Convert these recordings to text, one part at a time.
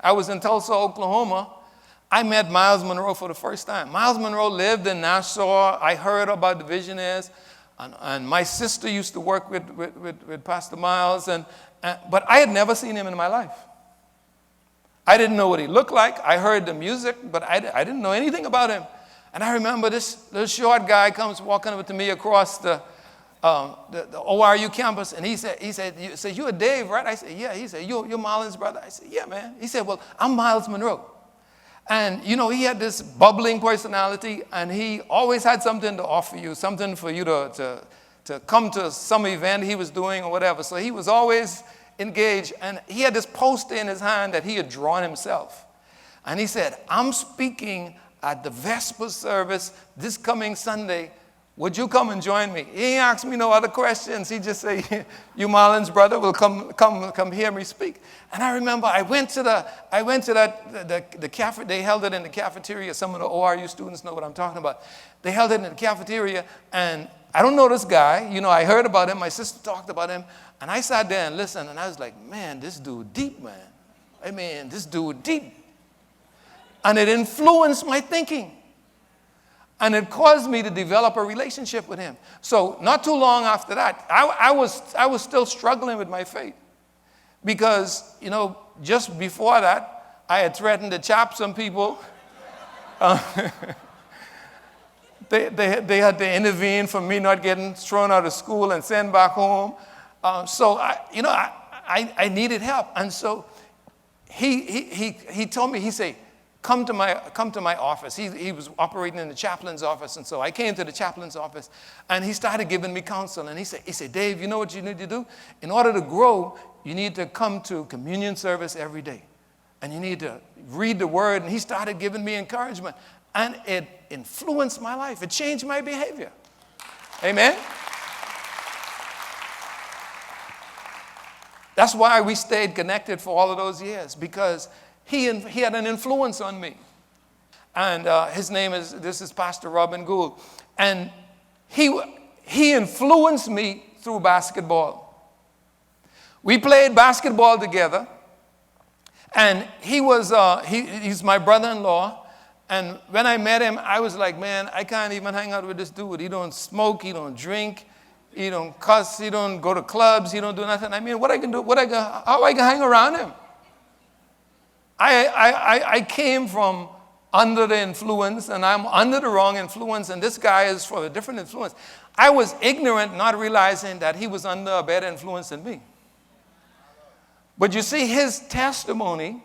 I was in Tulsa, Oklahoma. I met Myles Munroe for the first time. Myles Munroe lived in Nassau. I heard about the Visionaires. And my sister used to work with Pastor Myles. But I had never seen him in my life. I didn't know what he looked like. I heard the music, but I didn't know anything about him. And I remember this little short guy comes walking up to me across the ORU campus, and he said, "You are Dave, right?" I said, "Yeah." He said, "You're Marlon's brother?" I said, "Yeah, man." He said, "Well, I'm Myles Munroe." And, he had this bubbling personality, and he always had something to offer you, something for you to come to some event he was doing or whatever. So he was always engaged, and he had this poster in his hand that he had drawn himself. And he said, "I'm speaking at the Vesper service this coming Sunday. Would you come and join me?" He ain't asked me no other questions. He just said, "You Marlon's brother will come hear me speak." And I remember I went to the cafe. They held it in the cafeteria. Some of the ORU students know what I'm talking about. They held it in the cafeteria, and I don't know this guy. I heard about him. My sister talked about him, and I sat there and listened, and I was like, "Man, this dude deep, man. I mean, this dude deep." And it influenced my thinking. And it caused me to develop a relationship with him. So not too long after that, I was still struggling with my faith. Because, just before that, I had threatened to chop some people. They had to intervene for me not getting thrown out of school and sent back home. So I needed help. And so he told me, he said, Come to my office. He was operating in the chaplain's office, and so I came to the chaplain's office, and he started giving me counsel. And he said, "Dave, you know what you need to do? In order to grow, you need to come to communion service every day, and you need to read the Word." And he started giving me encouragement, and it influenced my life. It changed my behavior. Amen. That's why we stayed connected for all of those years, because he had an influence on me. And his name is Pastor Robyn Gool. And he influenced me through basketball. We played basketball together. And he's my brother-in-law. And when I met him, I was like, man, I can't even hang out with this dude. He don't smoke, he don't drink, he don't cuss, he don't go to clubs, he don't do nothing. I mean, what I can do, how I can hang around him? I came from under the influence, and I'm under the wrong influence, and this guy is for a different influence. I was ignorant, not realizing that he was under a better influence than me. But you see, his testimony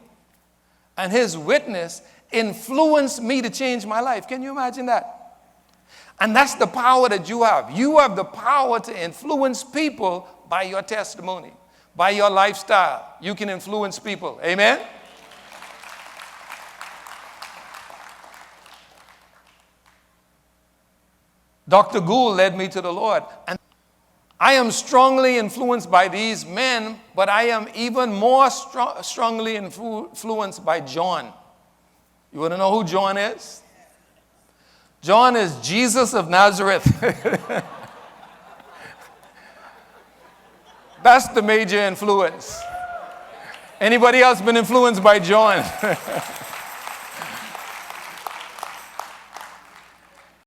and his witness influenced me to change my life. Can you imagine that? And that's the power that you have. You have the power to influence people by your testimony, by your lifestyle. You can influence people. Amen? Dr. Gool led me to the Lord. And I am strongly influenced by these men, but I am even more strongly influenced by John. You want to know who John is? John is Jesus of Nazareth. That's the major influence. Anybody else been influenced by John?